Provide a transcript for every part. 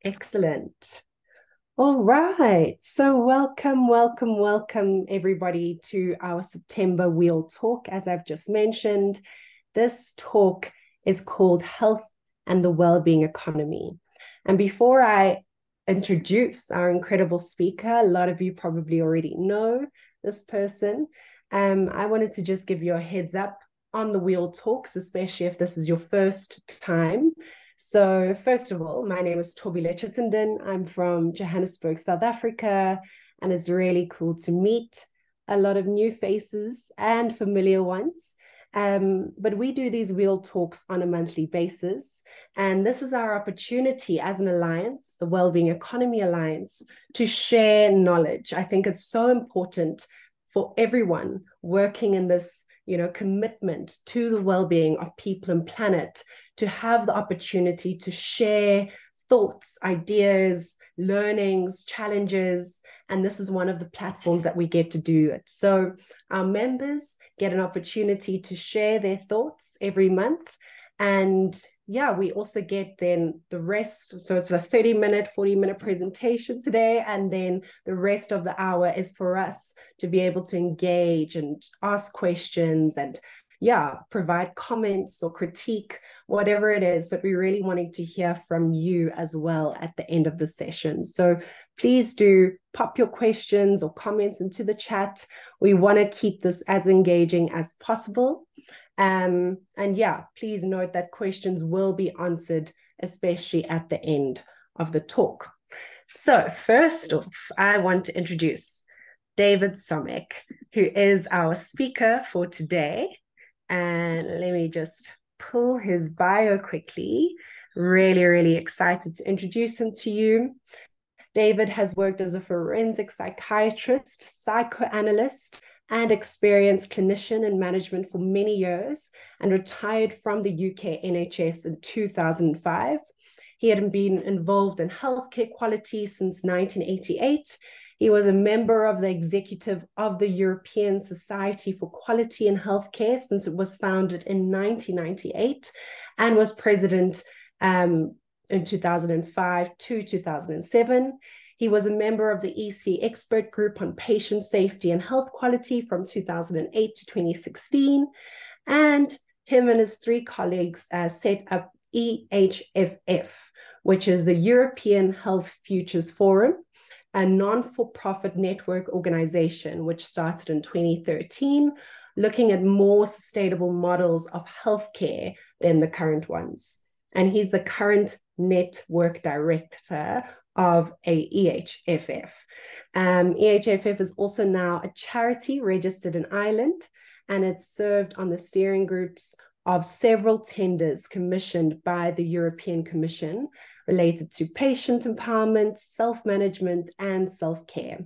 Excellent. All right. So welcome, everybody to our September WEAll talk. As I've just mentioned, this talk is called Health and the Wellbeing Economy. And before I introduce our incredible speaker, a lot of you probably already know this person. I wanted to just give you a heads up on the WEAll talks, especially if this is your first time. So first of all, my name is Tobile Chittenden. I'm from Johannesburg, South Africa, and it's really cool to meet a lot of new faces and familiar ones. But we do these WEAll talks on a monthly basis. And this is our opportunity as an alliance, the Wellbeing Economy Alliance, to share knowledge. I think it's so important for everyone working in this commitment to the well-being of people and planet to have the opportunity to share thoughts, ideas, learnings, challenges. And this is one of the platforms that we get to do it. So our members get an opportunity to share their thoughts every month. And yeah, we also get then the rest. So it's a 30-minute, 40-minute presentation today. And then the rest of the hour is for us to be able to engage and ask questions and provide comments or critique, whatever it is. But we're really wanting to hear from you as well at the end of the session. So please do pop your questions or comments into the chat. We want to keep this as engaging as possible. And please note that questions will be answered, especially at the end of the talk. So first off, I want to introduce David Somekh, who is our speaker for today. And let me just pull his bio quickly. Really excited to introduce him to you. David has worked as a forensic psychiatrist, psychoanalyst, and experienced clinician in management for many years and retired from the UK NHS in 2005. He had been involved in healthcare quality since 1988. He was a member of the executive of the European Society for Quality in Healthcare since it was founded in 1998 and was president in 2005 to 2007. He was a member of the EC Expert Group on Patient Safety and Health Quality from 2008 to 2016. And him and his three colleagues set up EHFF, which is the European Health Futures Forum, a non-for-profit network organization which started in 2013, looking at more sustainable models of healthcare than the current ones. And he's the current network director of a EHFF. EHFF is also now a charity registered in Ireland, and it's served on the steering groups of several tenders commissioned by the European Commission related to patient empowerment, self-management, and self-care.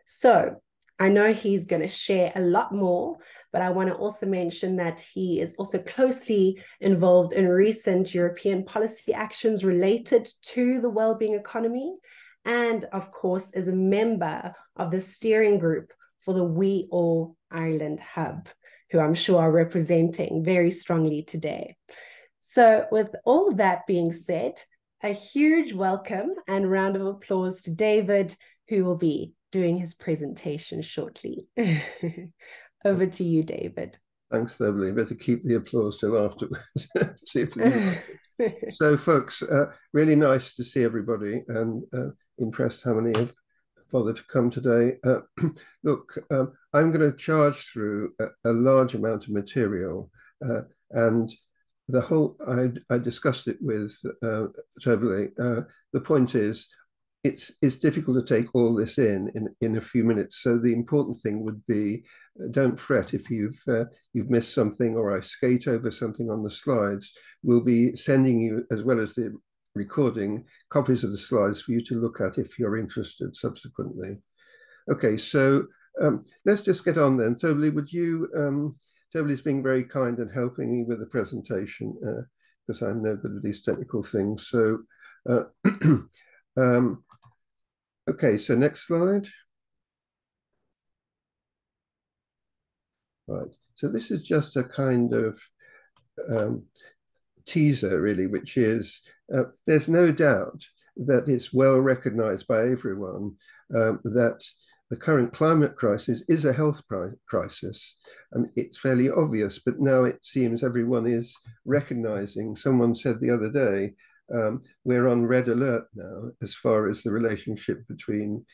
So I know he's going to share a lot more, but I want to also mention that he is also closely involved in recent European policy actions related to the well-being economy, and of course is a member of the steering group for the WEAll Ireland Hub, who I'm sure are representing very strongly today. So with all that being said, a huge welcome and round of applause to David, who will be doing his presentation shortly. Over to you, David. Thanks, Beverly. Better keep the applause till afterwards. See if so, folks, really nice to see everybody, and impressed how many have bothered to come today. Look, I'm going to charge through a large amount of material, and the whole, I discussed it with Beverly. The point is, it's difficult to take all this in a few minutes. So the important thing would be, don't fret if you've missed something or I skate over something on the slides. We'll be sending you, as well as the recording, copies of the slides for you to look at if you're interested subsequently. Okay, so let's just get on then. Tobly, would you, Tobly's being very kind and helping me with the presentation because I'm no good at these technical things. So okay, so next slide. Right, so this is just a kind of teaser, really, which is there's no doubt that it's well recognized by everyone that the current climate crisis is a health crisis. And it's fairly obvious, but now it seems everyone is recognizing. Someone said the other day, we're on red alert now as far as the relationship between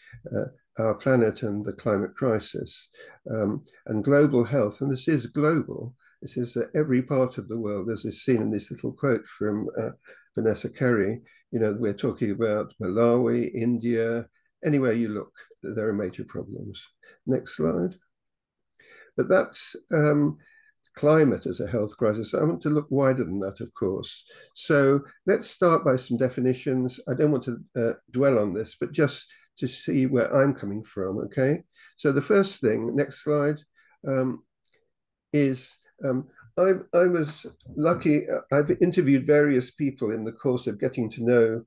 our planet and the climate crisis, and global health. And this is global. This is every part of the world, as is seen in this little quote from Vanessa Carey. You know, we're talking about Malawi, India, anywhere you look, there are major problems. Next slide. But that's climate as a health crisis. I want to look wider than that, of course. So let's start by some definitions. I don't want to dwell on this, but just to see where I'm coming from, okay? So the first thing, next slide, is I was lucky. I've interviewed various people in the course of getting to know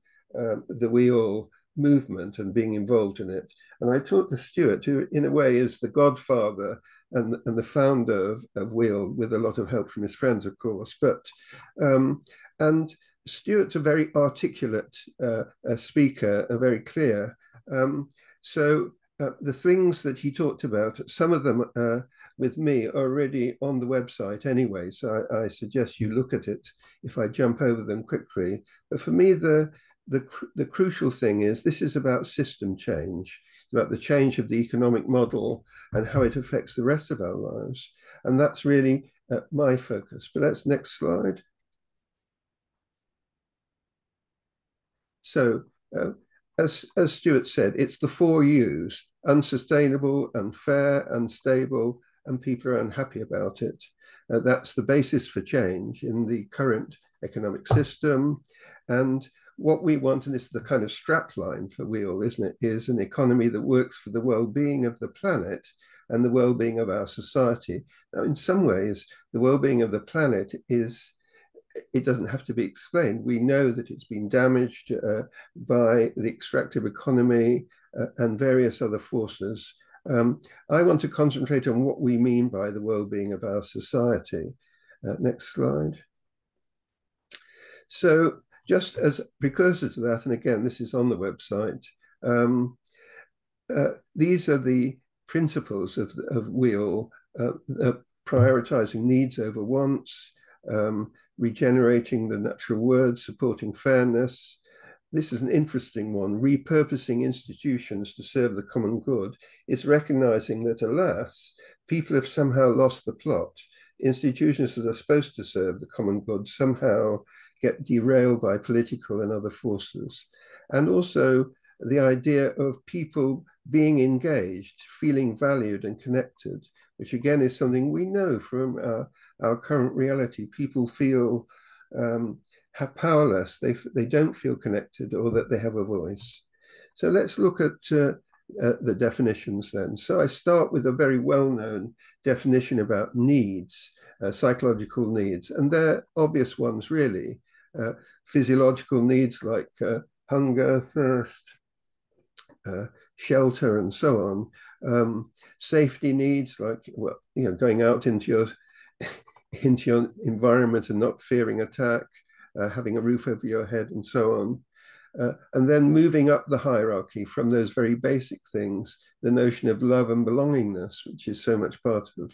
the WEAll movement and being involved in it. And I talked to Stuart, who in a way is the godfather and the founder of WEAll, with a lot of help from his friends, of course. But and Stuart's a very articulate speaker, very clear. So the things that he talked about, some of them with me are already on the website anyway, so I suggest you look at it if I jump over them quickly. But for me, the crucial thing is this is about system change. It's about the change of the economic model and how it affects the rest of our lives. And that's really my focus. But let's next slide. So as Stuart said, it's the 4 U's: unsustainable, unfair, unstable, and people are unhappy about it. That's the basis for change in the current economic system. And what we want, and this is the kind of strapline for WEAll, isn't it, is an economy that works for the well-being of the planet and the well-being of our society. Now, in some ways, the well-being of the planet is, it doesn't have to be explained. We know that it's been damaged by the extractive economy and various other forces. I want to concentrate on what we mean by the well-being of our society. Next slide. So just as precursor to that, and again, this is on the website, these are the principles of WEAll, prioritizing needs over wants, regenerating the natural world, supporting fairness. This is an interesting one: repurposing institutions to serve the common good. It's recognizing that, alas, people have somehow lost the plot. Institutions that are supposed to serve the common good somehow get derailed by political and other forces. And also the idea of people being engaged, feeling valued and connected, which again is something we know from our current reality. People feel powerless, they don't feel connected, or that they have a voice. So let's look at the definitions then. So I start with a very well-known definition about needs, psychological needs, and they're obvious ones really. Physiological needs like hunger, thirst, shelter, and so on. Safety needs like, well, you know, going out into your environment and not fearing attack, having a roof over your head, and so on. And then moving up the hierarchy from those very basic things, the notion of love and belongingness, which is so much part of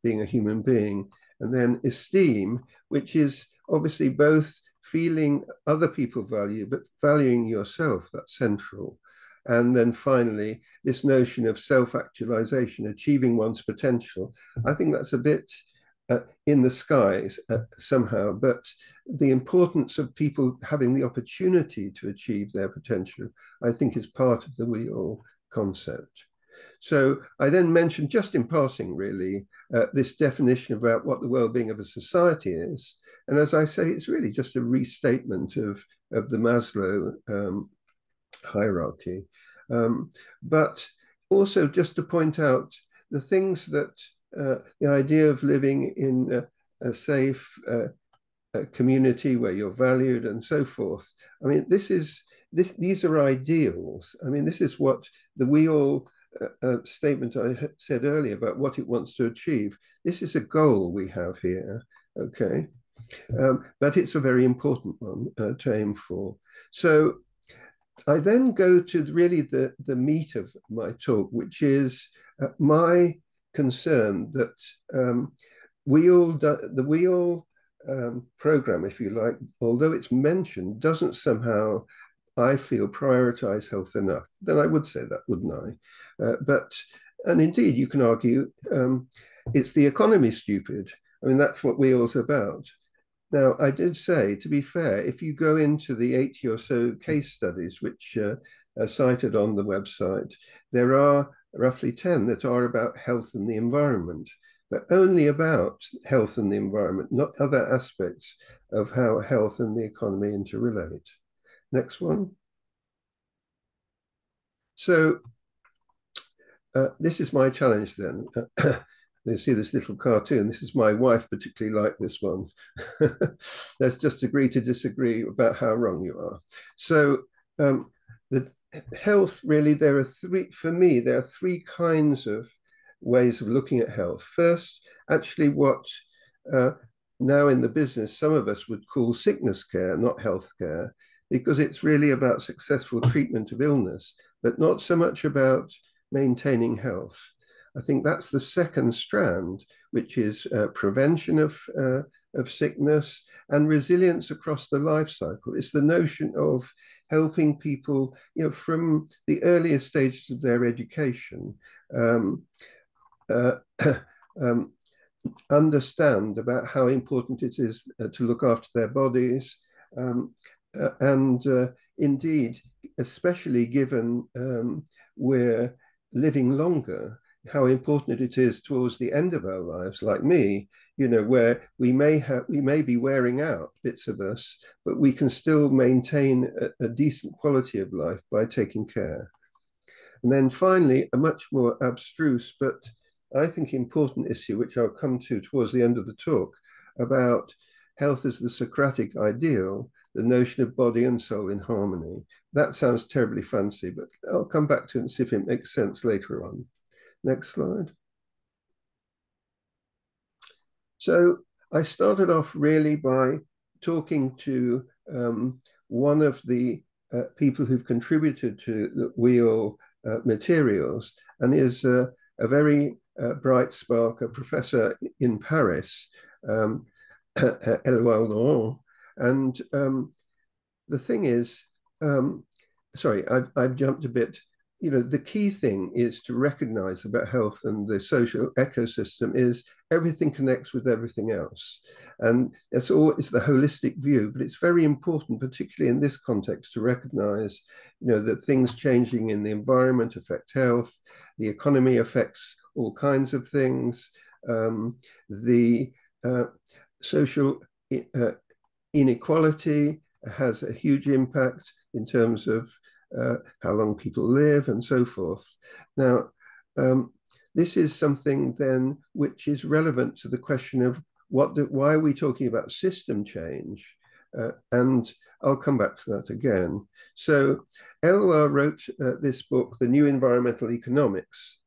being a human being. And then esteem, which is obviously both feeling other people value, but valuing yourself, that's central. And then finally, this notion of self-actualization, achieving one's potential. I think that's a bit in the skies somehow, but the importance of people having the opportunity to achieve their potential, I think, is part of the WEAll concept. So I then mentioned, just in passing really, this definition about what the well-being of a society is. And as I say, it's really just a restatement of the Maslow hierarchy. But also just to point out the things that the idea of living in a safe community where you're valued and so forth. I mean, these are ideals. I mean, this is what the WEAll statement I said earlier about what it wants to achieve. This is a goal we have here, okay? But it's a very important one to aim for. So I then go to really the meat of my talk, which is my concern that the WEAll program, if you like, although it's mentioned, doesn't somehow, I feel, prioritize health enough. Then I would say that, wouldn't I? And indeed, you can argue it's the economy, stupid. I mean, that's what WEAll's about. Now, I did say, to be fair, if you go into the 80 or so case studies which are cited on the website, there are roughly 10 that are about health and the environment, but only about health and the environment, not other aspects of how health and the economy interrelate. Next one. So this is my challenge then. You see this little cartoon. This is my wife particularly like this one. Let's just agree to disagree about how wrong you are. So the health, really, there are three kinds of ways of looking at health. First, actually what now in the business, some of us would call sickness care, not health care, because it's really about successful treatment of illness, but not so much about maintaining health. I think that's the second strand, which is prevention of sickness and resilience across the life cycle. It's the notion of helping people, from the earliest stages of their education, understand about how important it is to look after their bodies, and indeed, especially given we're living longer, how important it is towards the end of our lives, like me, where we may be wearing out, bits of us, but we can still maintain a decent quality of life by taking care. And then finally, a much more abstruse, but I think important issue, which I'll come to towards the end of the talk, about health as the Socratic ideal, the notion of body and soul in harmony. That sounds terribly fancy, but I'll come back to it and see if it makes sense later on. Next slide. So I started off really by talking to one of the people who've contributed to the WEAll materials, and is a very bright spark, a professor in Paris, Wellbeing. And the thing is, sorry, I've jumped a bit. The key thing is to recognize about health and the social ecosystem is everything connects with everything else. And it's the holistic view, but it's very important, particularly in this context, to recognize, that things changing in the environment affect health, the economy affects all kinds of things, the social inequality has a huge impact in terms of how long people live and so forth. Now, this is something then which is relevant to the question of why are we talking about system change? And I'll come back to that again. So Elwell wrote this book, The New Environmental Economics,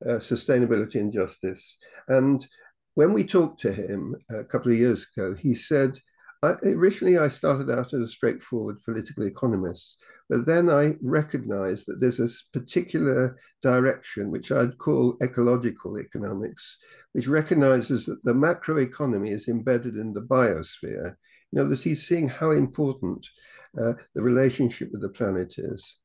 Sustainability and Justice. And when we talked to him a couple of years ago, he said, originally I started out as a straightforward political economist, but then I recognized that there's a particular direction, which I'd call ecological economics, which recognizes that the macroeconomy is embedded in the biosphere. That he's seeing how important the relationship with the planet is.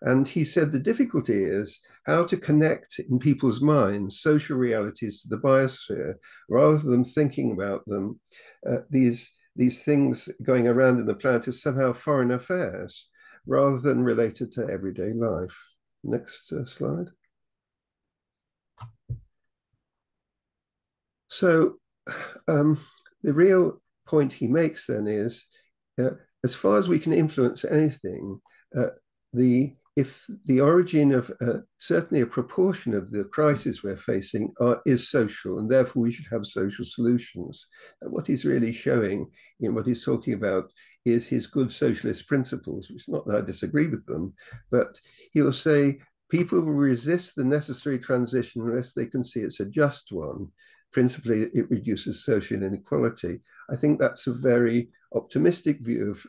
And he said the difficulty is how to connect in people's minds social realities to the biosphere, rather than thinking about them, these things going around in the planet as somehow foreign affairs, rather than related to everyday life. Next slide. So the real point he makes then is, as far as we can influence anything, if the origin of certainly a proportion of the crisis we're facing is social, and therefore we should have social solutions. And what he's really showing in what he's talking about is his good socialist principles, which is not that I disagree with them, but he will say people will resist the necessary transition unless they can see it's a just one. principally it reduces social inequality. I think that's a very optimistic view of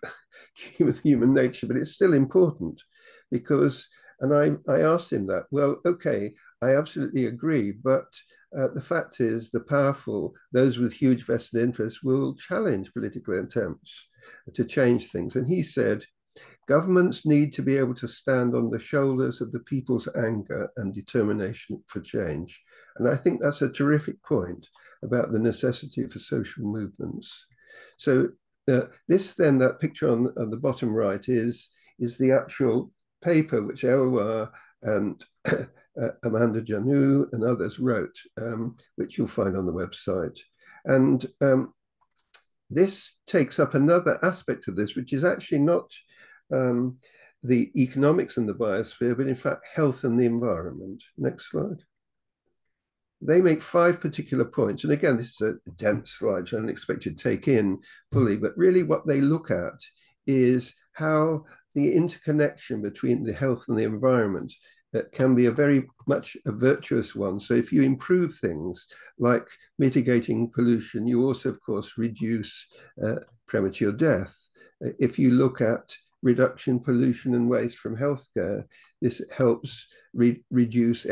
human nature, but it's still important because, and I asked him that, well, okay, I absolutely agree, but the fact is the powerful, those with huge vested interests, will challenge political attempts to change things. And he said, governments need to be able to stand on the shoulders of the people's anger and determination for change. And I think that's a terrific point about the necessity for social movements. So that picture on the bottom right is the actual paper which Elwar and Amanda Janu and others wrote, which you'll find on the website. And this takes up another aspect of this, which is actually not the economics and the biosphere, but in fact, health and the environment. Next slide. They make 5 particular points. And again, this is a dense slide, which I don't expect you to take in fully, but really what they look at is how the interconnection between the health and the environment can be a very much a virtuous one. So if you improve things like mitigating pollution, you also, of course, reduce premature death. If you look at reduction pollution and waste from healthcare, this helps reduce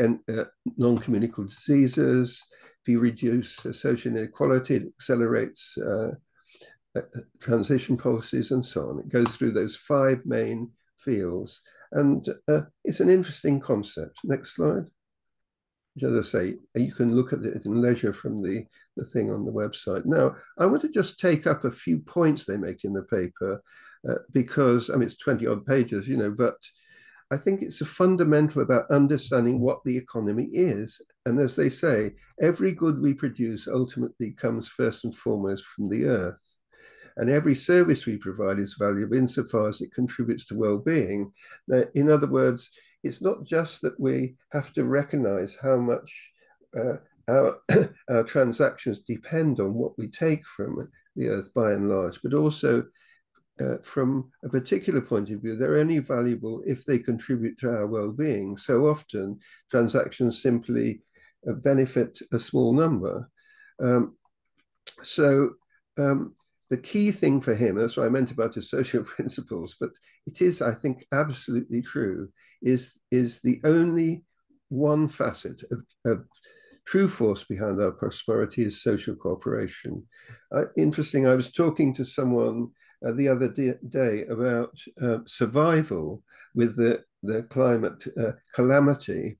non-communicable diseases. If you reduce social inequality, it accelerates transition policies and so on. It goes through those 5 main fields. And it's an interesting concept. Next slide. As I say, you can look at it in leisure from the thing on the website. Now, I want to just take up a few points they make in the paper because, I mean, it's 20 odd pages, but I think it's a fundamental about understanding what the economy is. And as they say, every good we produce ultimately comes first and foremost from the earth. And every service we provide is valuable insofar as it contributes to well-being. Now, in other words, it's not just that we have to recognize how much our transactions depend on what we take from the earth by and large, but also from a particular point of view, they're only valuable if they contribute to our well-being. So often transactions simply benefit a small number. The key thing for him, that's what I meant about his social principles, but it is, I think, absolutely true, is the only one facet of true force behind our prosperity is social cooperation. Interesting, I was talking to someone the other day about survival with the climate calamity,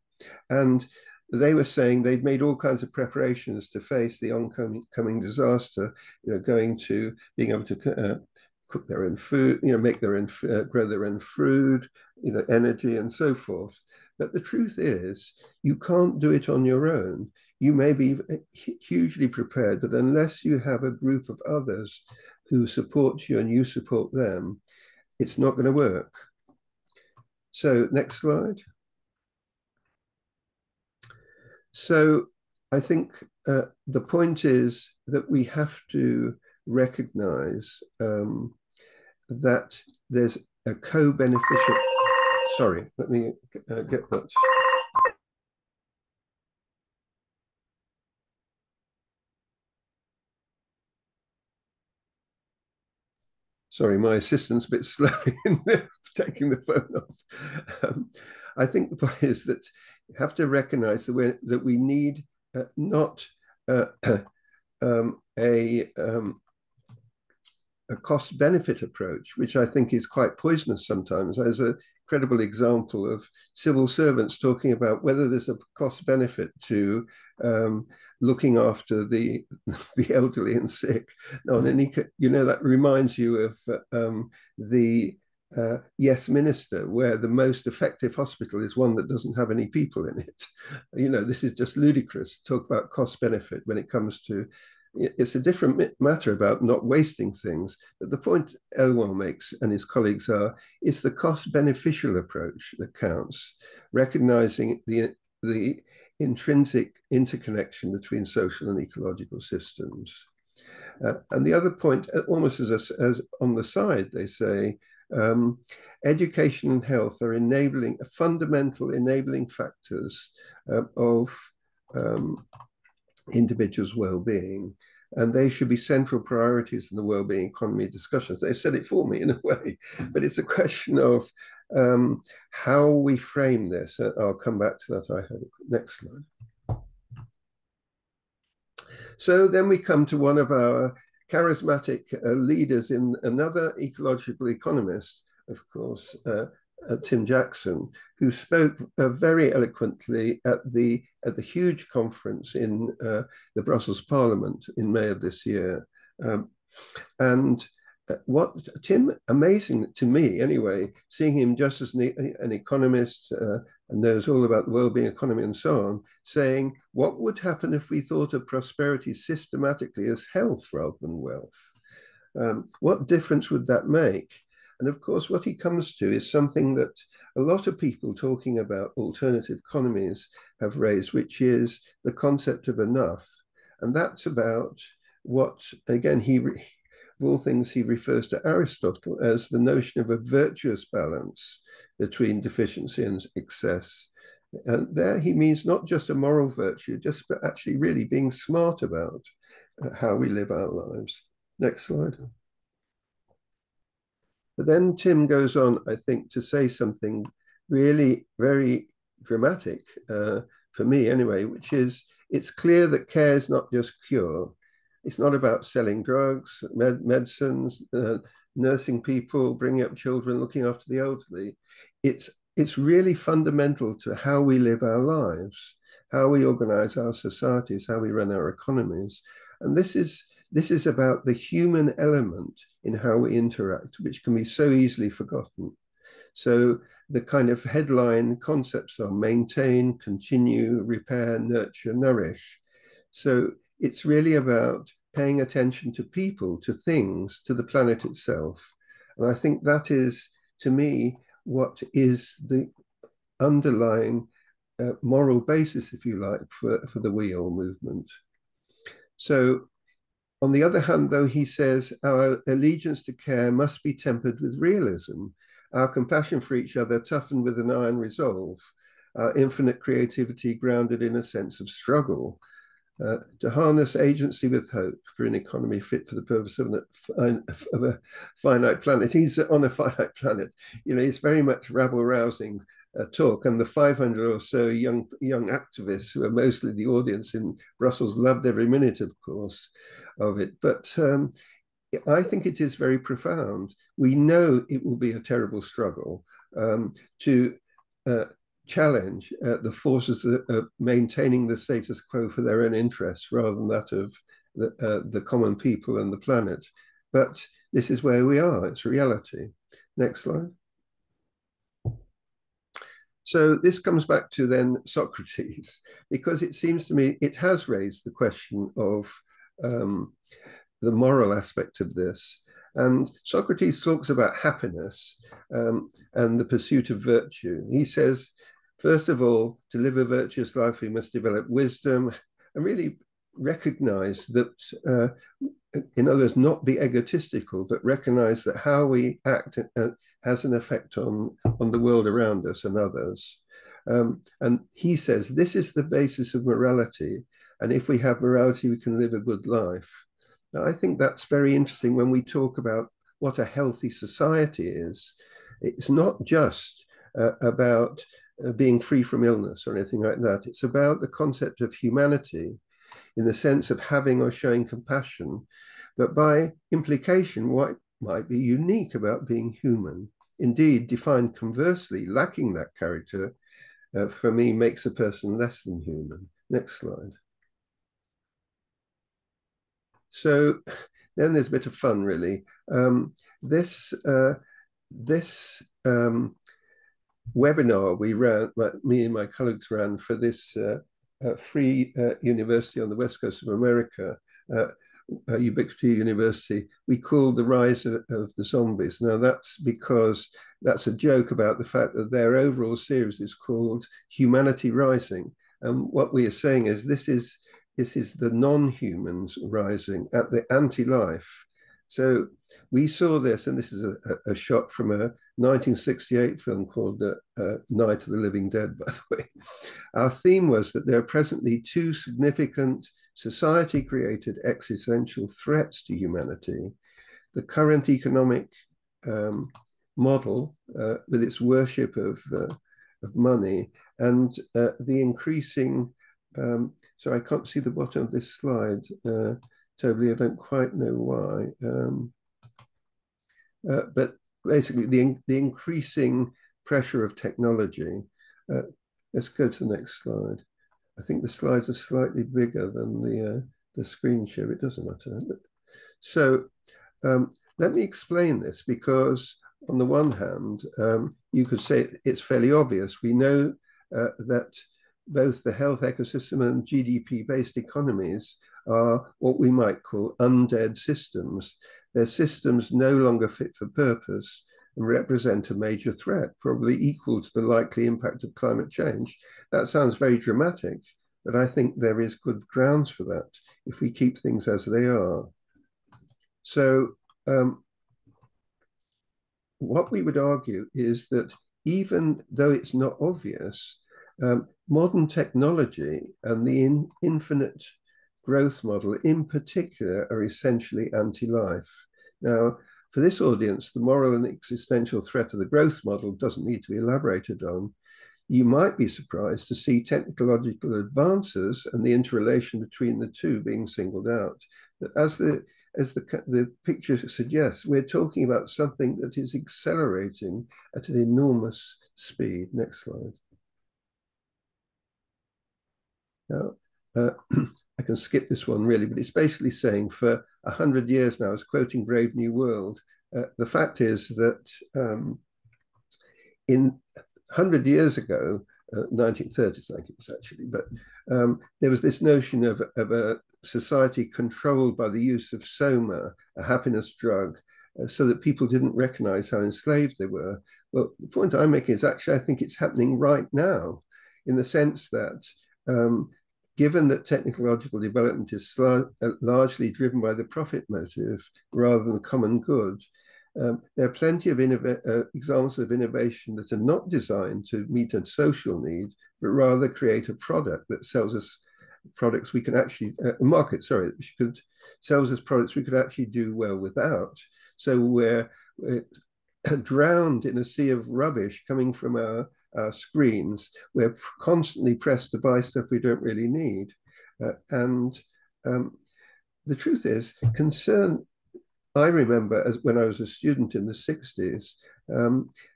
and they were saying they'd made all kinds of preparations to face the oncoming disaster, being able to cook their own food, make their own, grow their own food, energy and so forth. But the truth is, you can't do it on your own. You may be hugely prepared, but unless you have a group of others who support you and you support them, it's not going to work. So next slide. So I think the point is that we have to recognize that there's a co-beneficial, sorry, let me get that. Sorry, my assistant's a bit slow in taking the phone off. I think the point is that you have to recognize that we need not a cost-benefit approach, which I think is quite poisonous sometimes. There's a credible example of civil servants talking about whether there's a cost-benefit to looking after the elderly and sick. Now, that reminds you of the Yes Minister, where the most effective hospital is one that doesn't have any people in it. This is just ludicrous to talk about cost-benefit when it comes to. It's a different matter about not wasting things. But the point Elwar makes and his colleagues is the cost-beneficial approach that counts, recognizing the intrinsic interconnection between social and ecological systems. And the other point, almost as on the side, they say, education and health are fundamental enabling factors of individuals' well-being, and they should be central priorities in the wellbeing economy discussions. They said it for me in a way, but it's a question of how we frame this. I'll come back to that, I hope. Next slide. So then we come to one of our charismatic leaders in another ecological economist, of course, Tim Jackson, who spoke very eloquently at the huge conference in the Brussels Parliament in May of this year. And what Tim, amazing to me anyway, seeing him just as an economist and knows all about the wellbeing economy and so on, saying, what would happen if we thought of prosperity systematically as health rather than wealth? What difference would that make? And of course, what he comes to is something that a lot of people talking about alternative economies have raised, which is the concept of enough. And that's about what, again, of all things, he refers to Aristotle as the notion of a virtuous balance between deficiency and excess. And there he means not just a moral virtue, just but actually really being smart about how we live our lives. Next slide. But then Tim goes on, I think, to say something really very dramatic, for me anyway, which is, it's clear that care is not just cure. It's not about selling drugs, medicines, nursing people, bringing up children, looking after the elderly. It's really fundamental to how we live our lives, how we organize our societies, how we run our economies. And this is about the human element in how we interact, which can be so easily forgotten. So the kind of headline concepts are maintain, continue, repair, nurture, nourish. So it's really about paying attention to people, to things, to the planet itself. And I think that is, to me, what is the underlying moral basis, if you like, for the WEAll movement. So on the other hand, though, he says our allegiance to care must be tempered with realism, our compassion for each other toughened with an iron resolve, our infinite creativity grounded in a sense of struggle, to harness agency with hope for an economy fit for the purpose of a finite planet. He's on a finite planet. You know, it's very much rabble-rousing talk, and the 500 or so young activists who are mostly the audience in Brussels loved every minute, of course, of it. But I think it is very profound. We know it will be a terrible struggle to challenge the forces of maintaining the status quo for their own interests rather than that of the common people and the planet. But this is where we are. It's reality. Next slide. So this comes back to then Socrates, because it seems to me it has raised the question of the moral aspect of this. And Socrates talks about happiness and the pursuit of virtue. He says, first of all, to live a virtuous life, we must develop wisdom and really recognize that, in other words, not be egotistical, but recognize that how we act has an effect on the world around us and others. And he says, this is the basis of morality. And if we have morality, we can live a good life. Now, I think that's very interesting when we talk about what a healthy society is. It's not just about being free from illness or anything like that. It's about the concept of humanity in the sense of having or showing compassion, but by implication, what might be unique about being human. Indeed, defined conversely, lacking that character, for me, makes a person less than human. Next slide. So then there's a bit of fun, really. This webinar we ran, me and my colleagues ran for this free university on the west coast of America, Ubiquity University, we called The Rise of the Zombies. Now that's because that's a joke about the fact that their overall series is called Humanity Rising. And what we are saying is this is the non-humans rising at the anti-life. So we saw this, and this is a shot from a 1968 film called Night of the Living Dead, by the way. Our theme was that there are presently two significant society created existential threats to humanity, the current economic model with its worship of money and the increasing, so I can't see the bottom of this slide, totally, I don't quite know why, but basically the increasing pressure of technology. Let's go to the next slide. I think the slides are slightly bigger than the screen share. It doesn't matter. So let me explain this, because on the one hand, you could say it's fairly obvious. We know that both the health ecosystem and GDP-based economies are what we might call undead systems. They're systems no longer fit for purpose and represent a major threat, probably equal to the likely impact of climate change. That sounds very dramatic, but I think there is good grounds for that if we keep things as they are. So what we would argue is that even though it's not obvious, modern technology and the infinite growth model in particular are essentially anti-life. Now, for this audience, the moral and existential threat of the growth model doesn't need to be elaborated on. You might be surprised to see technological advances and the interrelation between the two being singled out. But as the picture suggests, we're talking about something that is accelerating at an enormous speed. Next slide. Now, I can skip this one really, but it's basically saying for 100 years now, it's quoting Brave New World. The fact is that in 100 years ago, 1930s, I think it was actually, but there was this notion of a society controlled by the use of soma, a happiness drug, so that people didn't recognize how enslaved they were. Well, the point I'm making is actually, I think it's happening right now, in the sense that given that technological development is largely driven by the profit motive rather than the common good, there are plenty of examples of innovation that are not designed to meet a social need, but rather create a product that sells us products we can actually, sells us products we could actually do well without. So we're drowned in a sea of rubbish coming from our screens. We're constantly pressed to buy stuff we don't really need. And the truth is, I remember when I was a student in the 60s,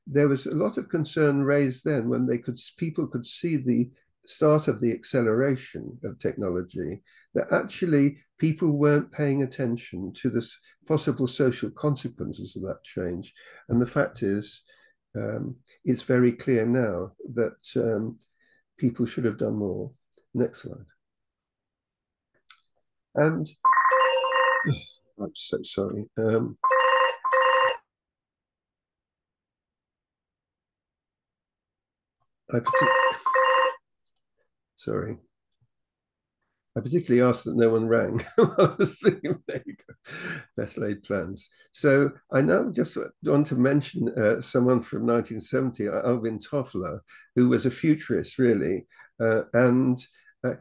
there was a lot of concern raised then when people could see the start of the acceleration of technology, that actually people weren't paying attention to the possible social consequences of that change. And the fact is, it's very clear now that people should have done more. Next slide. And I'm so sorry. Sorry. I particularly asked that no one rang while I was speaking. There you go. Best laid plans. So I now just want to mention someone from 1970, Alvin Toffler, who was a futurist, really. And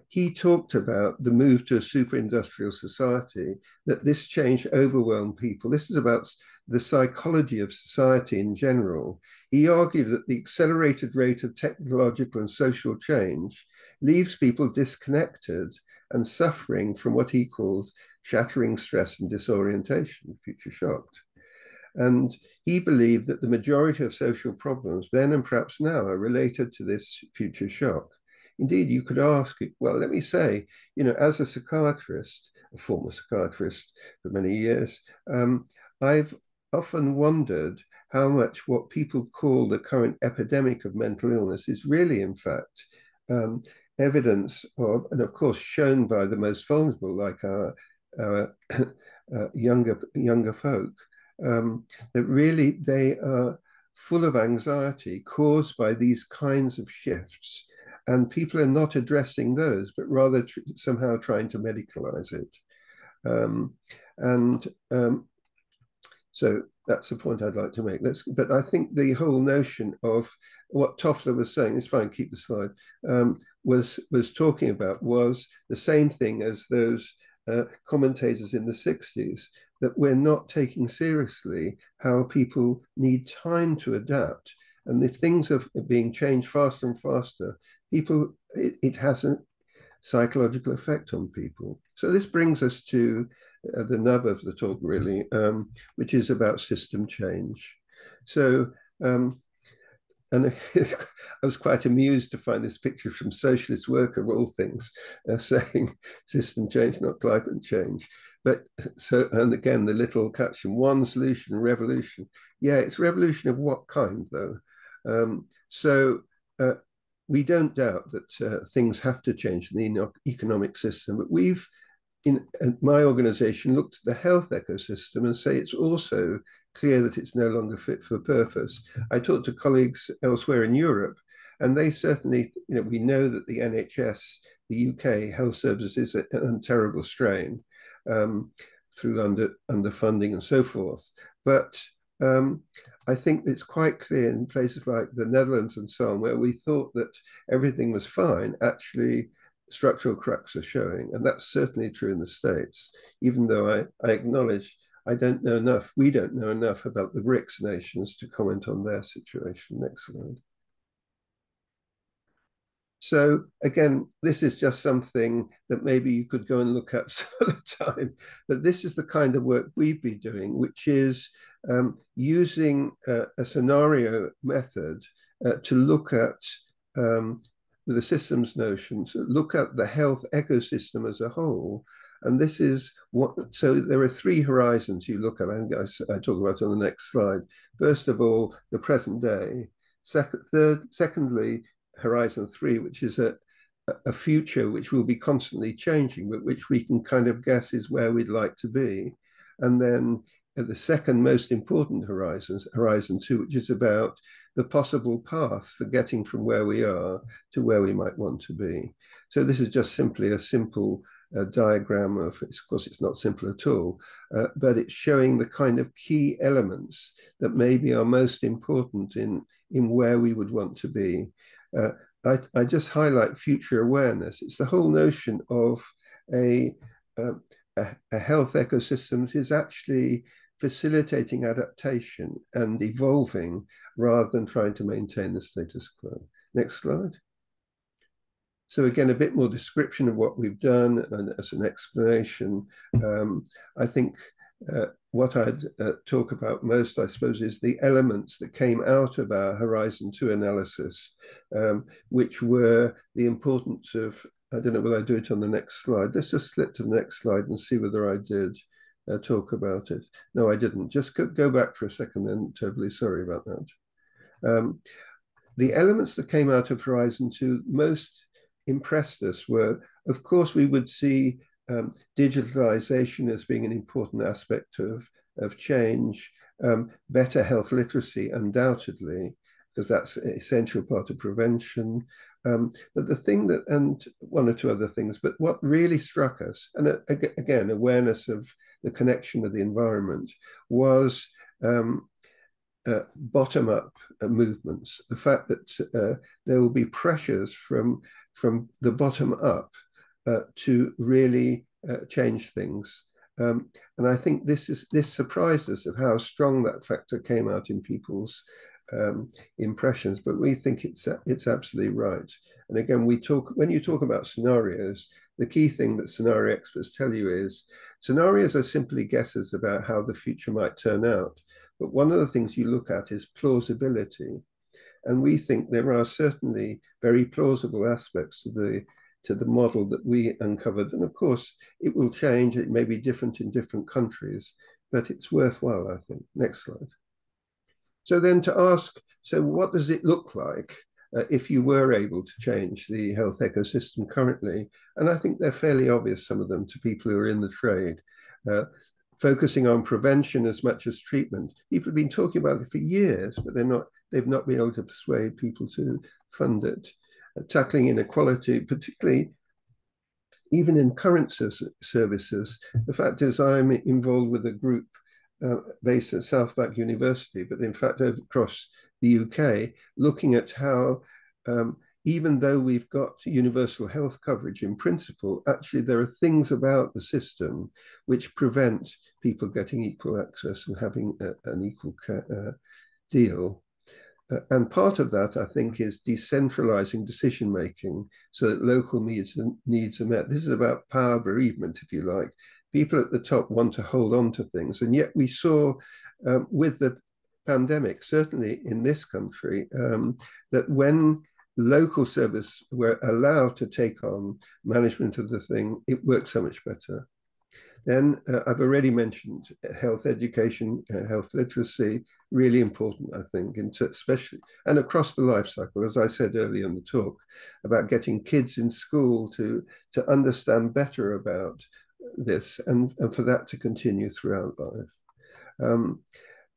he talked about the move to a super-industrial society, that this change overwhelmed people. This is about the psychology of society in general. He argued that the accelerated rate of technological and social change leaves people disconnected and suffering from what he calls shattering stress and disorientation, future shocked. And he believed that the majority of social problems then and perhaps now are related to this future shock. Indeed, you could ask, well, let me say, as a psychiatrist, a former psychiatrist for many years, I've often wondered how much what people call the current epidemic of mental illness is really, in fact, evidence of, and of course shown by the most vulnerable, like our younger folk, that really they are full of anxiety caused by these kinds of shifts. And people are not addressing those, but rather somehow trying to medicalize it. So that's the point I'd like to make. But I think the whole notion of what Toffler was saying, it's fine, keep the slide, was talking about was the same thing as those commentators in the 60s, that we're not taking seriously how people need time to adapt. And if things are being changed faster and faster, it has a psychological effect on people. So this brings us to the nub of the talk, really, which is about system change. So, and I was quite amused to find this picture from Socialist Worker, of all things, saying system change, not climate change. But so, and again, the little caption, one solution, revolution. Yeah, it's revolution of what kind, though? We don't doubt that things have to change in the economic system, but we've, in my organization, looked at the health ecosystem and say it's also clear that it's no longer fit for purpose. I talked to colleagues elsewhere in Europe, and they certainly, we know that the NHS, the UK health services are in terrible strain through underfunding and so forth. But I think it's quite clear in places like the Netherlands and so on, where we thought that everything was fine, actually structural cracks are showing. And that's certainly true in the States, even though I acknowledge we don't know enough about the BRICS nations to comment on their situation. Next slide. So again, this is just something that maybe you could go and look at some other time, but this is the kind of work we've been doing, which is using a scenario method to look at the systems notions, look at the health ecosystem as a whole. And this is so there are three horizons you look at. I think I talk about on the next slide. First of all, the present day. Secondly, Horizon 3, which is a future which will be constantly changing, but which we can kind of guess is where we'd like to be. And then the second most important horizon, Horizon 2, which is about the possible path for getting from where we are to where we might want to be. So this is just simply a simple diagram of course, it's not simple at all, but it's showing the kind of key elements that maybe are most important in where we would want to be. I just highlight future awareness. It's the whole notion of a health ecosystem that is actually facilitating adaptation and evolving rather than trying to maintain the status quo. Next slide. So again, a bit more description of what we've done and as an explanation. I think what I'd talk about most, I suppose, is the elements that came out of our Horizon 2 analysis, which were the importance of, I don't know whether I do it on the next slide. Let's just slip to the next slide and see whether I did talk about it. No, I didn't. Just go back for a second then, terribly sorry about that. The elements that came out of Horizon 2 most impressed us were, of course, we would see digitalization as being an important aspect of change, better health literacy, undoubtedly, because that's an essential part of prevention. But the thing that, and one or two other things, but what really struck us, and again, awareness of the connection with the environment, was bottom-up movements. The fact that there will be pressures from the bottom up to really change things. And I think this surprised us of how strong that factor came out in people's impressions, but we think it's absolutely right. And again, when you talk about scenarios, the key thing that scenario experts tell you is scenarios are simply guesses about how the future might turn out. But one of the things you look at is plausibility. And we think there are certainly very plausible aspects to the model that we uncovered. And of course, it will change. It may be different in different countries, but it's worthwhile, I think. Next slide. So then to ask, so what does it look like if you were able to change the health ecosystem currently? And I think they're fairly obvious, some of them, to people who are in the trade. Focusing on prevention as much as treatment. People have been talking about it for years, but they've not been able to persuade people to fund it. Tackling inequality, particularly even in current services. The fact is, I'm involved with a group based at Southbank University, but in fact across the UK, looking at how even though we've got universal health coverage in principle, actually there are things about the system which prevent people getting equal access and having an equal deal. And part of that, I think, is decentralizing decision making so that local needs are met. This is about power bereavement, if you like. People at the top want to hold on to things. And yet we saw with the pandemic, certainly in this country, that when local service were allowed to take on management of the thing, it worked so much better. Then I've already mentioned health education, health literacy, really important, I think, especially and across the life cycle, as I said earlier in the talk, about getting kids in school to understand better about this and for that to continue throughout life.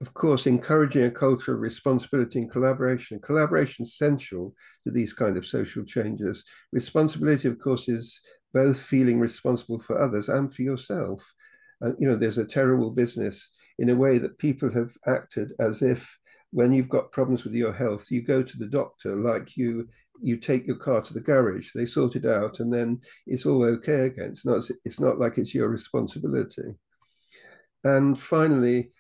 Of course, encouraging a culture of responsibility and collaboration. Collaboration is essential to these kind of social changes. Responsibility, of course, is both feeling responsible for others and for yourself. There's a terrible business in a way that people have acted as if when you've got problems with your health, you go to the doctor like you take your car to the garage, they sort it out, and then it's all okay again. It's not like it's your responsibility. And finally,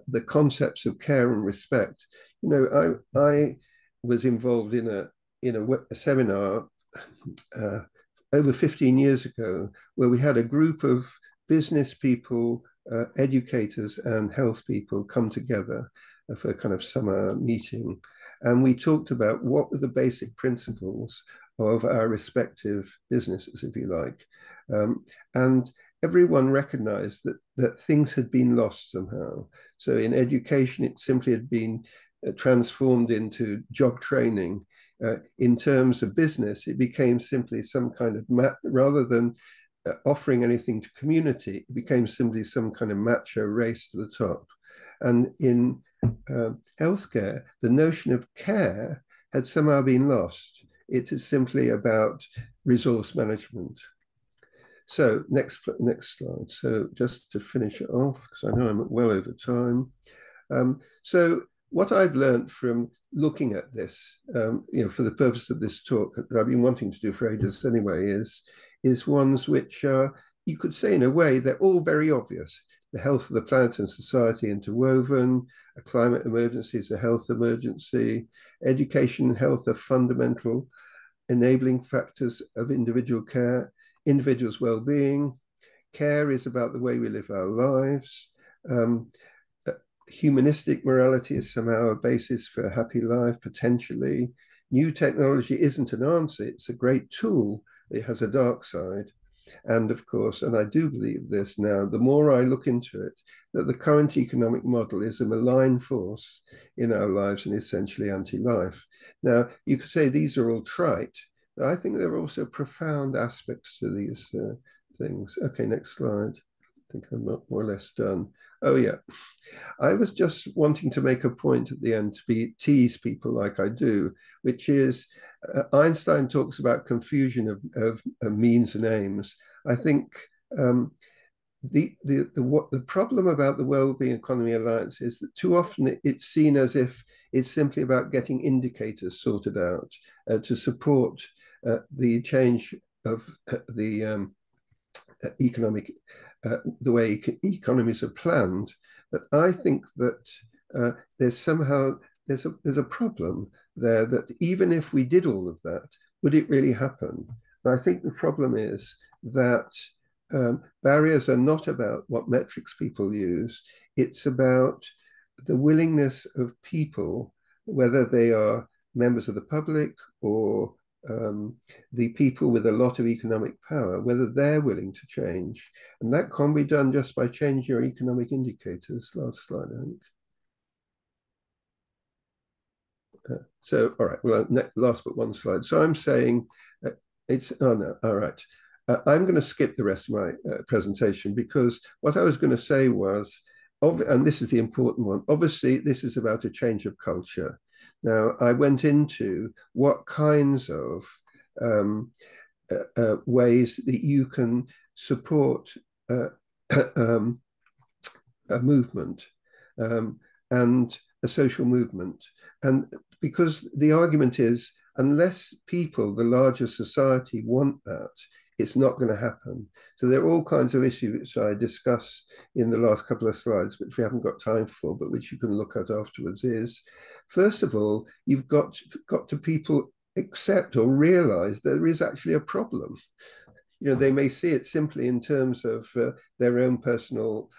the concepts of care and respect. I was involved in a seminar over 15 years ago where we had a group of business people, educators, and health people come together for a kind of summer meeting. And we talked about what were the basic principles of our respective businesses, if you like. And everyone recognized that things had been lost somehow. So in education, it simply had been transformed into job training. In terms of business, it became simply some kind of rather than offering anything to community, it became simply some kind of macho race to the top. And in healthcare, the notion of care had somehow been lost. It is simply about resource management. So next slide. So just to finish it off, because I know I'm well over time. So what I've learned from looking at this, for the purpose of this talk that I've been wanting to do for ages anyway, is ones which are, you could say in a way, they're all very obvious. The health of the planet and society interwoven, a climate emergency is a health emergency, education and health are fundamental enabling factors of individual care, individuals' well-being. Care is about the way we live our lives. Humanistic morality is somehow a basis for a happy life, potentially. New technology isn't an answer, it's a great tool. It has a dark side. And of course, and I do believe this now, the more I look into it, that the current economic model is a malign force in our lives and essentially anti-life. Now, you could say these are all trite, but I think there are also profound aspects to these things. Okay, next slide. I think I'm more or less done. Oh yeah, I was just wanting to make a point at the end to tease people like I do, which is Einstein talks about confusion of means and aims. I think the problem about the Wellbeing Economy Alliance is that too often it's seen as if it's simply about getting indicators sorted out to support the change of the economic, the way economies are planned. But I think that there's a problem there that even if we did all of that, would it really happen? And I think the problem is that barriers are not about what metrics people use. It's about the willingness of people, whether they are members of the public or the people with a lot of economic power, whether they're willing to change. And that can be done just by changing your economic indicators. Last slide, I think. So, all right, well, last but one slide. So I'm saying oh no, all right. I'm going to skip the rest of my presentation because what I was going to say was, and this is the important one, obviously this is about a change of culture. Now, I went into what kinds of ways that you can support a movement. and a social movement. And because the argument is, unless people, the larger society, want that, it's not going to happen. So there are all kinds of issues which I discuss in the last couple of slides, which we haven't got time for, but which you can look at afterwards. Is, first of all, you've got to people accept or realize there is actually a problem. You know, they may see it simply in terms of their own personal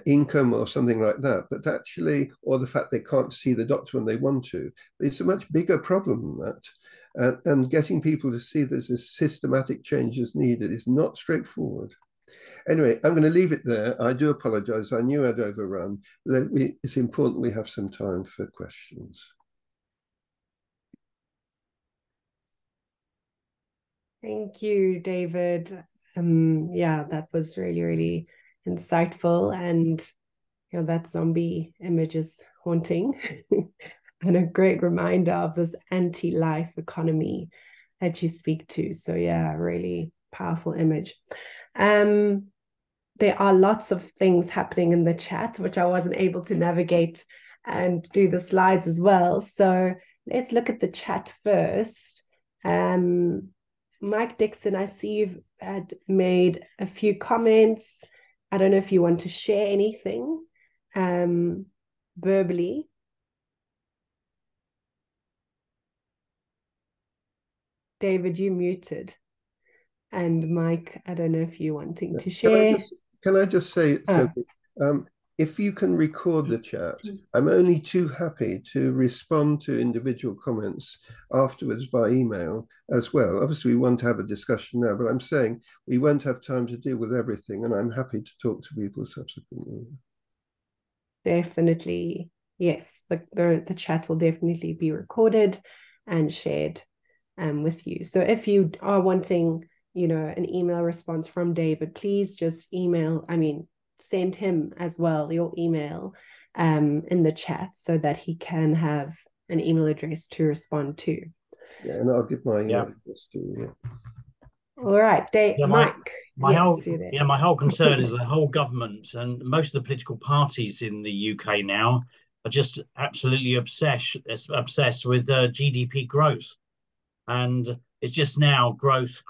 income or something like that, but actually, or the fact they can't see the doctor when they want to. But it's a much bigger problem than that. And getting people to see there's this systematic change is needed is not straightforward. Anyway, I'm going to leave it there. I do apologize. I knew I'd overrun. It's important we have some time for questions. Thank you, David. Yeah, that was really, really insightful. And you know, that zombie image is haunting and a great reminder of this anti-life economy that you speak to. So yeah, really powerful image. There are lots of things happening in the chat, which I wasn't able to navigate and do the slides as well. So let's look at the chat first. Mike Dixon, I see you've had made a few comments. I don't know if you want to share anything verbally. David, you muted. And Mike, I don't know if you're wanting to share. Can I just say, Toby, if you can record the chat, I'm only too happy to respond to individual comments afterwards by email as well. Obviously, we want to have a discussion now, but I'm saying we won't have time to deal with everything, and I'm happy to talk to people subsequently. Definitely, yes. The chat will definitely be recorded and shared with you. So if you are wanting, you know, an email response from David, please just send him as well your email in the chat so that he can have an email address to respond to. Yeah, and I'll give my email address to you. All right, Mike. My whole concern is the whole government and most of the political parties in the UK now are just absolutely obsessed with GDP growth. And it's just now growth.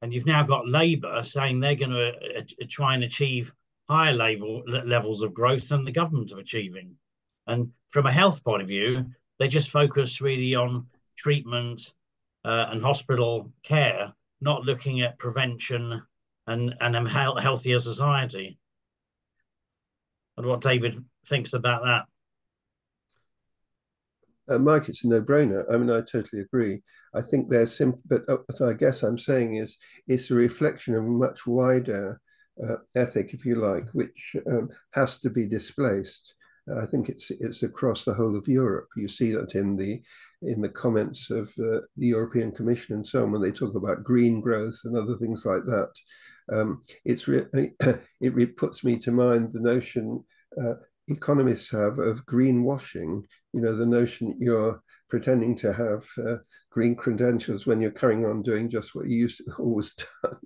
And you've now got Labour saying they're going to try and achieve higher levels of growth than the government are achieving. And from a health point of view, they just focus really on treatment and hospital care, not looking at prevention and a healthier society. And what David thinks about that. Mike, it's a no-brainer. I mean, I totally agree. I think they're simple, but what I guess I'm saying is it's a reflection of a much wider ethic, if you like, which has to be displaced. I think it's across the whole of Europe. You see that in the comments of the European Commission and so on when they talk about green growth and other things like that. It puts me to mind the notion economists have of greenwashing. You know, the notion that you're pretending to have green credentials when you're carrying on doing just what you used to always done.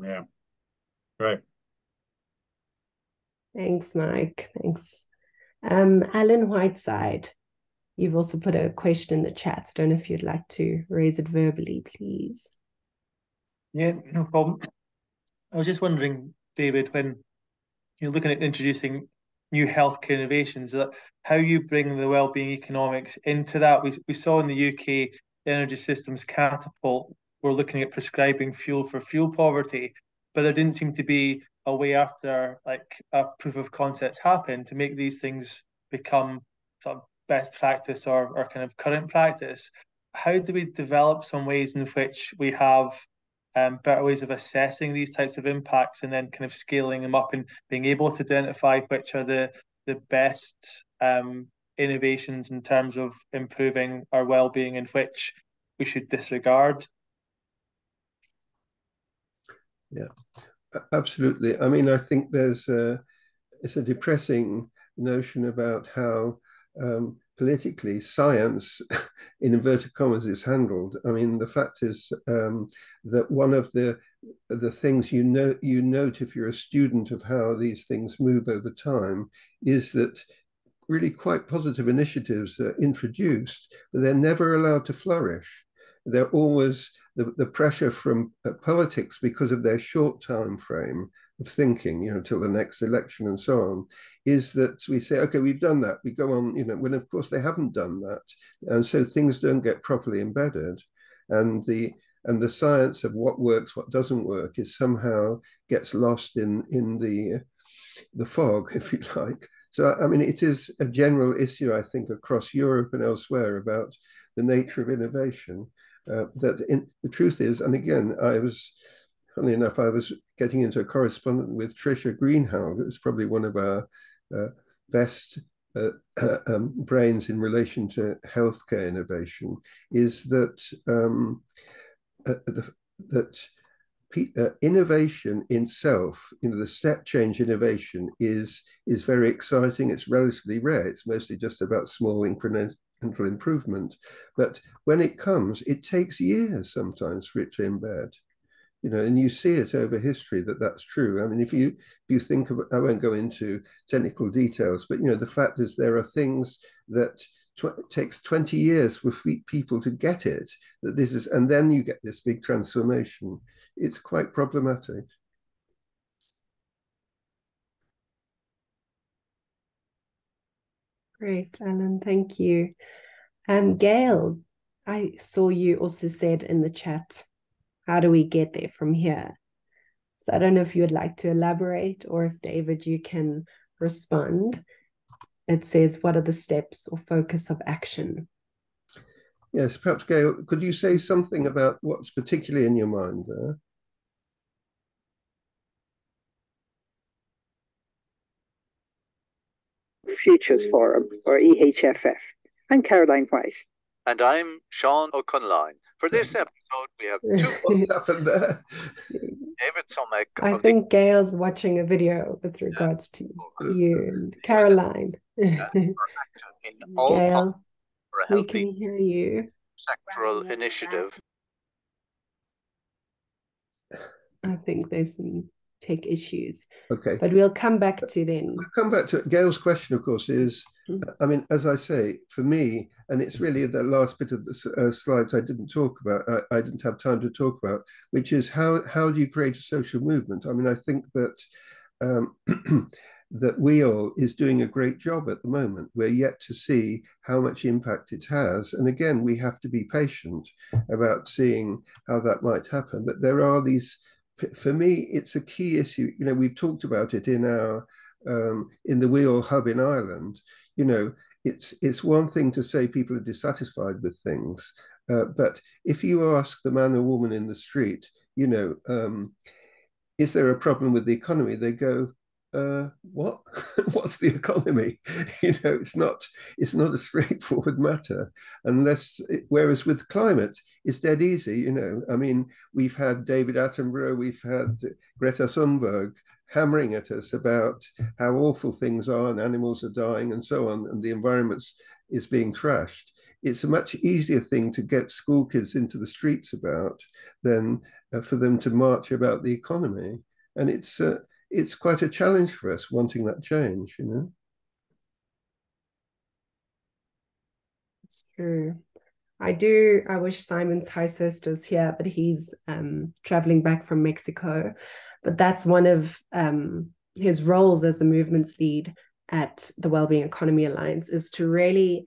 Yeah, right. Thanks, Mike. Thanks. Alan Whiteside, you've also put a question in the chat. I don't know if you'd like to raise it verbally, please. Yeah, no problem. I was just wondering, David, when you're looking at introducing new healthcare innovations, how you bring the wellbeing economics into that. We saw in the UK, the Energy Systems Catapult, we're looking at prescribing fuel for fuel poverty, but there didn't seem to be a way after like a proof of concepts happen to make these things become sort of best practice or kind of current practice. How do we develop some ways in which we have better ways of assessing these types of impacts and then kind of scaling them up and being able to identify which are the best innovations in terms of improving our well-being and which we should disregard? Yeah, absolutely. I mean, I think it's a depressing notion about how politically science, in inverted commas, is handled. I mean, the fact is that one of the the things you note if you're a student of how these things move over time is that really quite positive initiatives are introduced, but they're never allowed to flourish. They're always the pressure from politics, because of their short time frame of thinking, till the next election and so on, is that we say, okay, we've done that, we go on, when of course they haven't done that. And so things don't get properly embedded. And the science of what works, what doesn't work, is somehow gets lost in the fog, if you like. So, I mean, it is a general issue, I think, across Europe and elsewhere about the nature of innovation. The truth is, and again, funnily enough, I was getting into a correspondence with Tricia Greenhalgh, who's probably one of our best brains in relation to healthcare innovation, is that innovation in itself, the step change innovation is very exciting. It's relatively rare. It's mostly just about small incremental improvement. But when it comes, it takes years sometimes for it to embed. And you see it over history that's true. I mean, if you think of, I won't go into technical details, but the fact is there are things that takes 20 years for people to get it, and then you get this big transformation. It's quite problematic. Great, Alan, thank you. Gail, I saw you also said in the chat, how do we get there from here? So I don't know if you would like to elaborate, or if David, you can respond. It says, what are the steps or focus of action? Yes, perhaps Gail, could you say something about what's particularly in your mind there? Futures Forum, or EHFF. I'm Caroline White. And I'm Sean O'Connelline. For this episode, we have two. What's happened there? David Somekh. I think Gail's watching a video with regards to you and Caroline. Gail, we can hear you. Sectoral initiative. I think there's some tech issues. Okay. But we'll come back to then. We'll come back to it. Gail's question, of course, is, I mean, as I say, for me, and it's really the last bit of the slides I didn't talk about, I didn't have time to talk about, which is how do you create a social movement? I mean, I think that that WEAll is doing a great job at the moment. We're yet to see how much impact it has. And again, we have to be patient about seeing how that might happen. But there are these, for me, it's a key issue. We've talked about it in our in the WEAll hub in Ireland. It's one thing to say people are dissatisfied with things, but if you ask the man or woman in the street, is there a problem with the economy? They go, what? What's the economy? It's not a straightforward matter, whereas with climate, it's dead easy. I mean, we've had David Attenborough, we've had Greta Thunberg hammering at us about how awful things are and animals are dying and so on, and the environment is being trashed. It's a much easier thing to get school kids into the streets about than for them to march about the economy. And it's quite a challenge for us wanting that change, It's true. I wish Simon's Highshurst was here, but he's traveling back from Mexico. But that's one of his roles as the movement's lead at the Wellbeing Economy Alliance, is to really,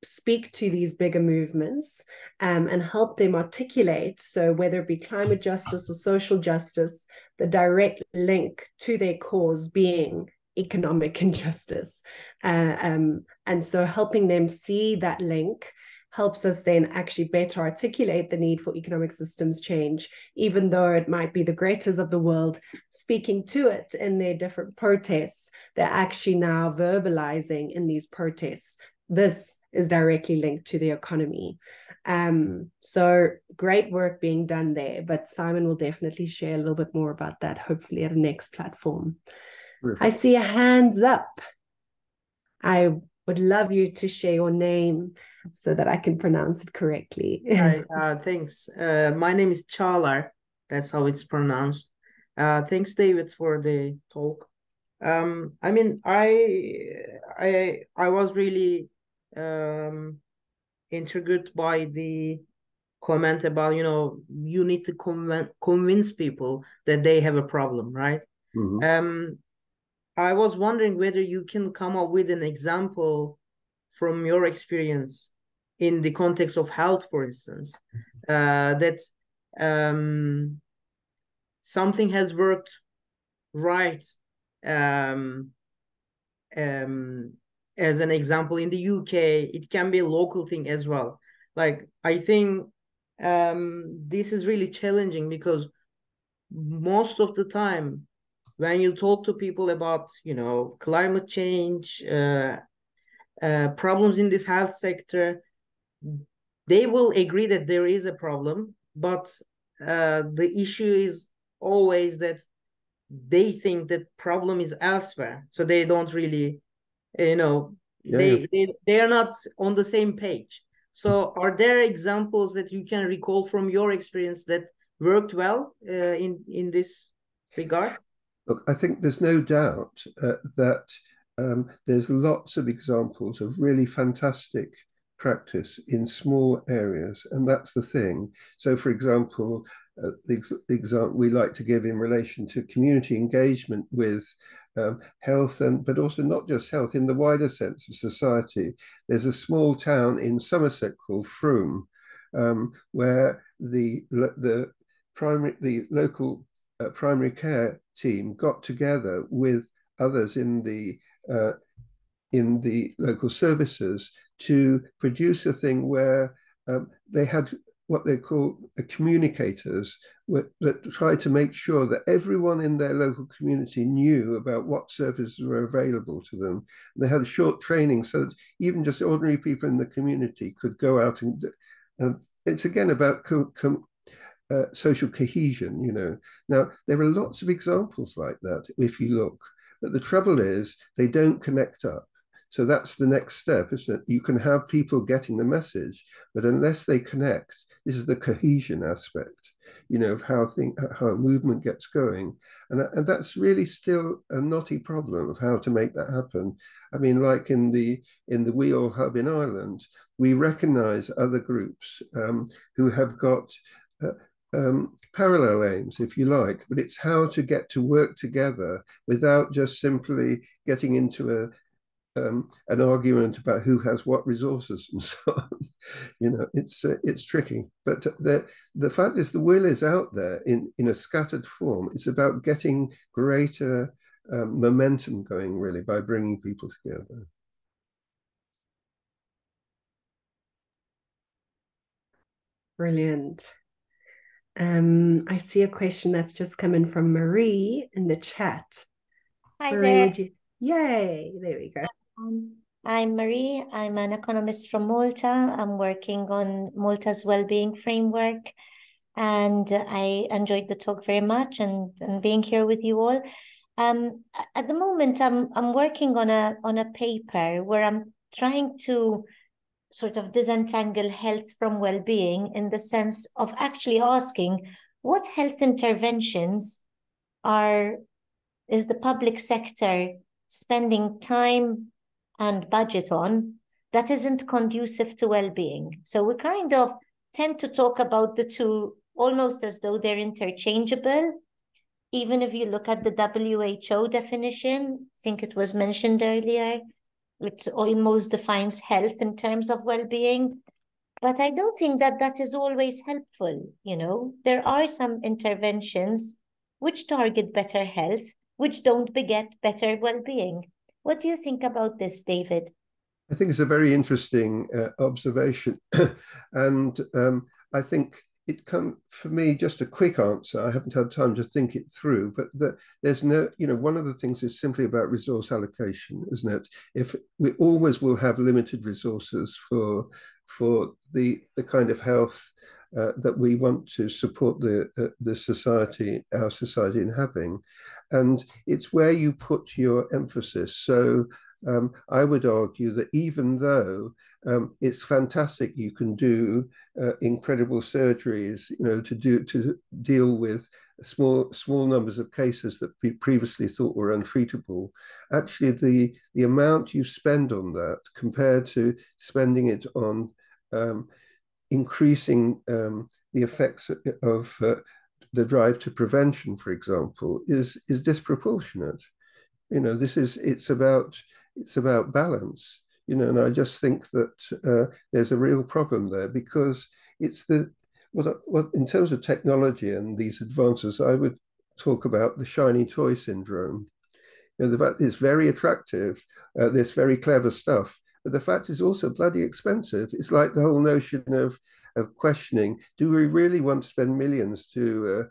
speak to these bigger movements and help them articulate, so whether it be climate justice or social justice, the direct link to their cause being economic injustice. And so helping them see that link helps us then actually better articulate the need for economic systems change, even though it might be the Gretas of the world speaking to it in their different protests. They're actually now verbalizing in these protests, this is directly linked to the economy. So great work being done there, but Simon will definitely share a little bit more about that, hopefully at a next platform. Perfect. I see a hands up. I would love you to share your name so that I can pronounce it correctly. Hi, thanks. My name is Çağlar. That's how it's pronounced. Thanks, David, for the talk. I mean, I was really intrigued by the comment about, you need to convince people that they have a problem, right? Mm-hmm. I was wondering whether you can come up with an example from your experience in the context of health, for instance, that something has worked right. As an example, in the UK, it can be a local thing as well. Like, I think this is really challenging because most of the time, when you talk to people about, climate change, problems in this health sector, they will agree that there is a problem, but the issue is always that they think that problem is elsewhere, so they don't really, they are not on the same page. So are there examples that you can recall from your experience that worked well in this regard? Look, I think there's no doubt that there's lots of examples of really fantastic practice in small areas, and that's the thing. So, for example, the example we like to give in relation to community engagement with health, but also not just health in the wider sense of society. There's a small town in Somerset called Frome, where the local primary care team got together with others in the local services to produce a thing where they had what they call communicators that try to make sure that everyone in their local community knew about what services were available to them. They had short training so that even just ordinary people in the community could go out and it's again about social cohesion. Now, there are lots of examples like that if you look, but the trouble is they don't connect up. So that's the next step, isn't it? You can have people getting the message, but unless they connect, this is the cohesion aspect, of how a movement gets going. And that's really still a knotty problem of how to make that happen. I mean, like in the WEAll hub in Ireland, we recognize other groups who have got parallel aims, if you like, but it's how to get to work together without just simply getting into an argument about who has what resources and so on. It's tricky. But the fact is, the will is out there in a scattered form. It's about getting greater momentum going, really, by bringing people together. Brilliant. I see a question that's just come in from Marie in the chat. Hi Marie, there. would you? Yay! There we go. I'm Marie. I'm an economist from Malta. I'm working on Malta's well-being framework, and I enjoyed the talk very much and being here with you all. At the moment, I'm working on a paper where I'm trying to sort of disentangle health from well-being in the sense of actually asking what health interventions is the public sector spending time and budget on that isn't conducive to well-being. So we kind of tend to talk about the two almost as though they're interchangeable. Even if you look at the WHO definition, I think it was mentioned earlier, it almost defines health in terms of well-being. But I don't think that is always helpful. There are some interventions which target better health, which don't beget better well-being. What do you think about this, David? I think it's a very interesting observation. And I think it comes, for me, just a quick answer. I haven't had time to think it through, but there's no, one of the things is simply about resource allocation, isn't it? If we always will have limited resources for the kind of health that we want to support the society, our society in having. And it's where you put your emphasis. So I would argue that even though it's fantastic, you can do incredible surgeries, to deal with small numbers of cases that we previously thought were untreatable. Actually, the amount you spend on that compared to spending it on increasing the effects of the drive to prevention, for example, is disproportionate. It's about balance. And I just think that there's a real problem there, because it's what in terms of technology and these advances, I would talk about the shiny toy syndrome. The fact it's very attractive, this very clever stuff, but the fact is also bloody expensive. It's like the whole notion of questioning: do we really want to spend millions to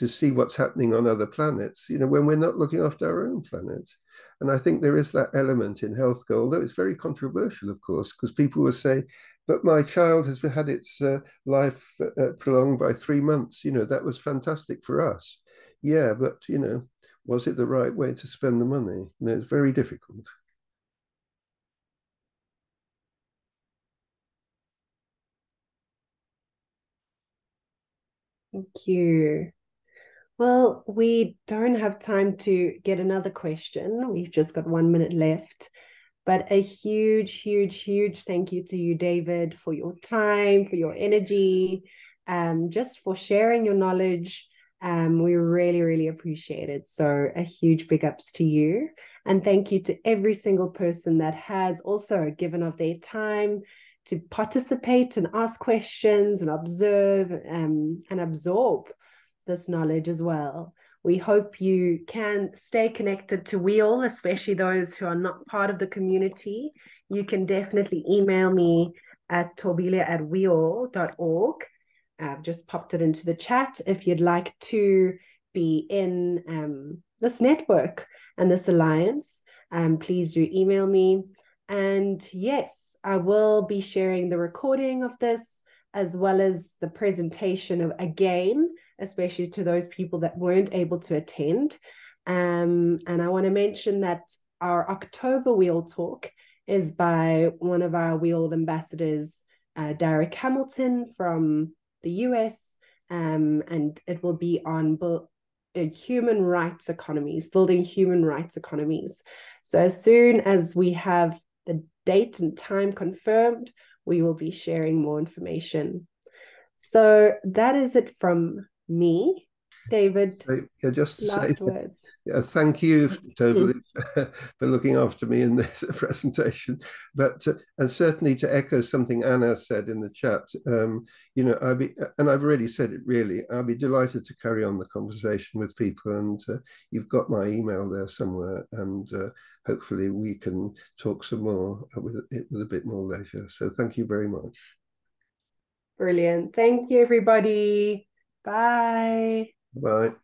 see what's happening on other planets, when we're not looking after our own planet? And I think there is that element in healthcare, although it's very controversial, of course, because people will say, but my child has had its life prolonged by 3 months. That was fantastic for us. Yeah, but, was it the right way to spend the money? It's very difficult. Thank you. Well, we don't have time to get another question. We've just got 1 minute left. But a huge, huge, huge thank you to you, David, for your time, for your energy, just for sharing your knowledge. We really, really appreciate it. So a huge big ups to you. And thank you to every single person that has also given of their time to participate and ask questions and observe and absorb this knowledge as well. We hope you can stay connected to WEAll, especially those who are not part of the community. You can definitely email me at torbilia@weall.org. I've just popped it into the chat if you'd like to be in this network and this alliance. Please do email me. And yes, I will be sharing the recording of this as well as the presentation of again, especially to those people that weren't able to attend. And I want to mention that our October WEAll talk is by one of our WEAll ambassadors, Derek Hamilton from the US, and it will be on human rights economies, building human rights economies. So as soon as we have the date and time confirmed, we will be sharing more information. So that is it from me. David, just last words. Thank you, Toby, for looking after me in this presentation. But and certainly to echo something Anna said in the chat, and I've already said it. Really, I'll be delighted to carry on the conversation with people, and you've got my email there somewhere, and hopefully we can talk some more with a bit more leisure. So thank you very much. Brilliant. Thank you, everybody. Bye. Bye.